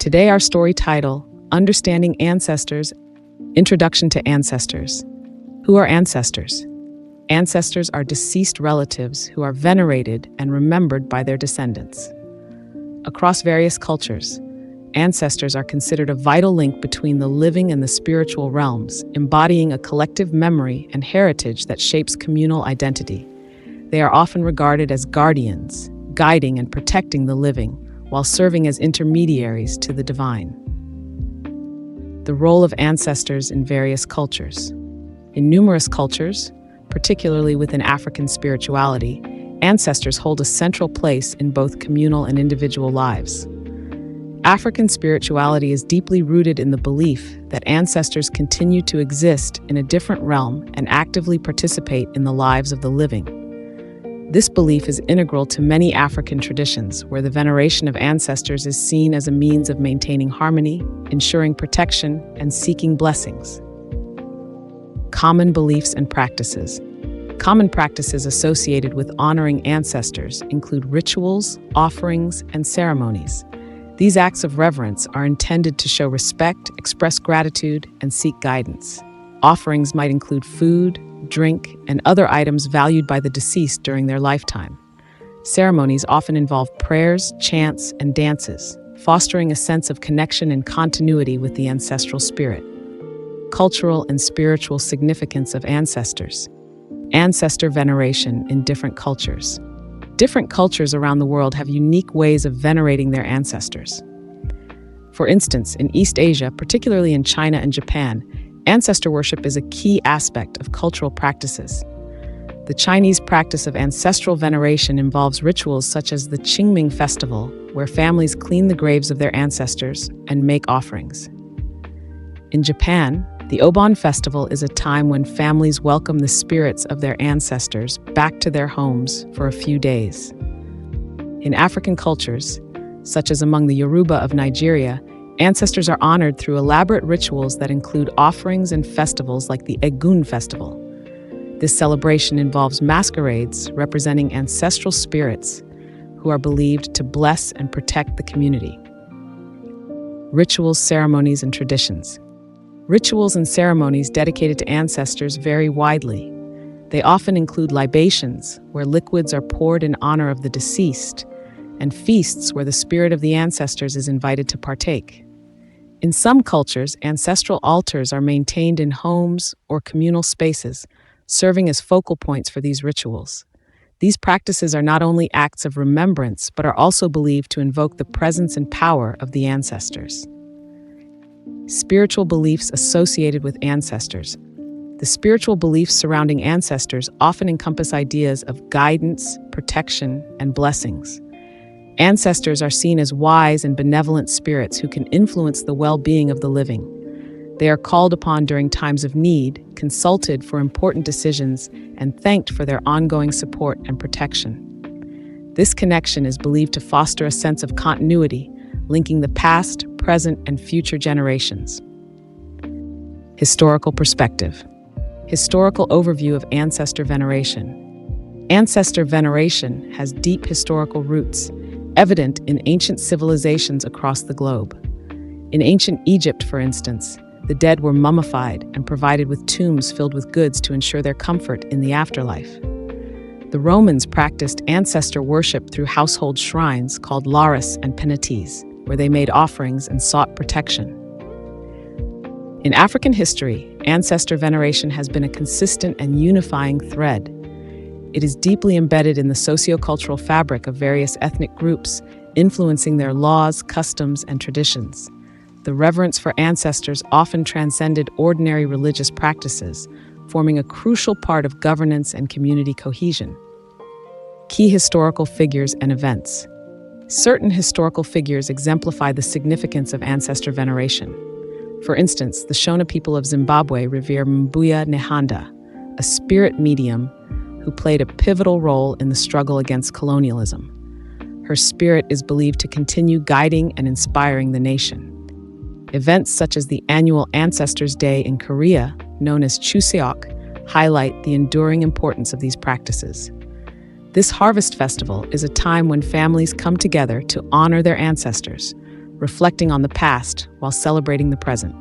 Today, our story title, Understanding Ancestors, Introduction to Ancestors. Who are ancestors? Ancestors are deceased relatives who are venerated and remembered by their descendants. Across various cultures, ancestors are considered a vital link between the living and the spiritual realms, embodying a collective memory and heritage that shapes communal identity. They are often regarded as guardians, guiding and protecting the living, while serving as intermediaries to the divine. The role of ancestors in various cultures. In numerous cultures, particularly within African spirituality, ancestors hold a central place in both communal and individual lives. African spirituality is deeply rooted in the belief that ancestors continue to exist in a different realm and actively participate in the lives of the living. This belief is integral to many African traditions, where the veneration of ancestors is seen as a means of maintaining harmony, ensuring protection, and seeking blessings. Common beliefs and practices. Common practices associated with honoring ancestors include rituals, offerings, and ceremonies. These acts of reverence are intended to show respect, express gratitude, and seek guidance. Offerings might include food, drink, and other items valued by the deceased during their lifetime. Ceremonies often involve prayers, chants, and dances, fostering a sense of connection and continuity with the ancestral spirit. Cultural and spiritual significance of ancestors. Ancestor veneration in different cultures. Different cultures around the world have unique ways of venerating their ancestors. For instance, in East Asia, particularly in China and Japan, ancestor worship is a key aspect of cultural practices. The Chinese practice of ancestral veneration involves rituals such as the Qingming festival, where families clean the graves of their ancestors and make offerings. In Japan, the Obon festival is a time when families welcome the spirits of their ancestors back to their homes for a few days. In African cultures, such as among the Yoruba of Nigeria, ancestors are honored through elaborate rituals that include offerings and festivals like the Egun festival. This celebration involves masquerades representing ancestral spirits who are believed to bless and protect the community. Rituals, ceremonies, and traditions. Rituals and ceremonies dedicated to ancestors vary widely. They often include libations, where liquids are poured in honor of the deceased, and feasts where the spirit of the ancestors is invited to partake. In some cultures, ancestral altars are maintained in homes or communal spaces, serving as focal points for these rituals. These practices are not only acts of remembrance, but are also believed to invoke the presence and power of the ancestors. Spiritual beliefs associated with ancestors. The spiritual beliefs surrounding ancestors often encompass ideas of guidance, protection, and blessings. Ancestors are seen as wise and benevolent spirits who can influence the well-being of the living. They are called upon during times of need, consulted for important decisions, and thanked for their ongoing support and protection. This connection is believed to foster a sense of continuity, linking the past, present, and future generations. Historical perspective. Historical overview of ancestor veneration. Ancestor veneration has deep historical roots, evident in ancient civilizations across the globe. In ancient Egypt, for instance, the dead were mummified and provided with tombs filled with goods to ensure their comfort in the afterlife. The Romans practiced ancestor worship through household shrines called lares and penates, where they made offerings and sought protection. In African history, ancestor veneration has been a consistent and unifying thread. It is deeply embedded in the sociocultural fabric of various ethnic groups, influencing their laws, customs, and traditions. The reverence for ancestors often transcended ordinary religious practices, forming a crucial part of governance and community cohesion. Key historical figures and events. Certain historical figures exemplify the significance of ancestor veneration. For instance, the Shona people of Zimbabwe revere Mbuya Nehanda, a spirit medium who played a pivotal role in the struggle against colonialism. Her spirit is believed to continue guiding and inspiring the nation. Events such as the annual Ancestors' Day in Korea, known as Chuseok, highlight the enduring importance of these practices. This harvest festival is a time when families come together to honor their ancestors, reflecting on the past while celebrating the present.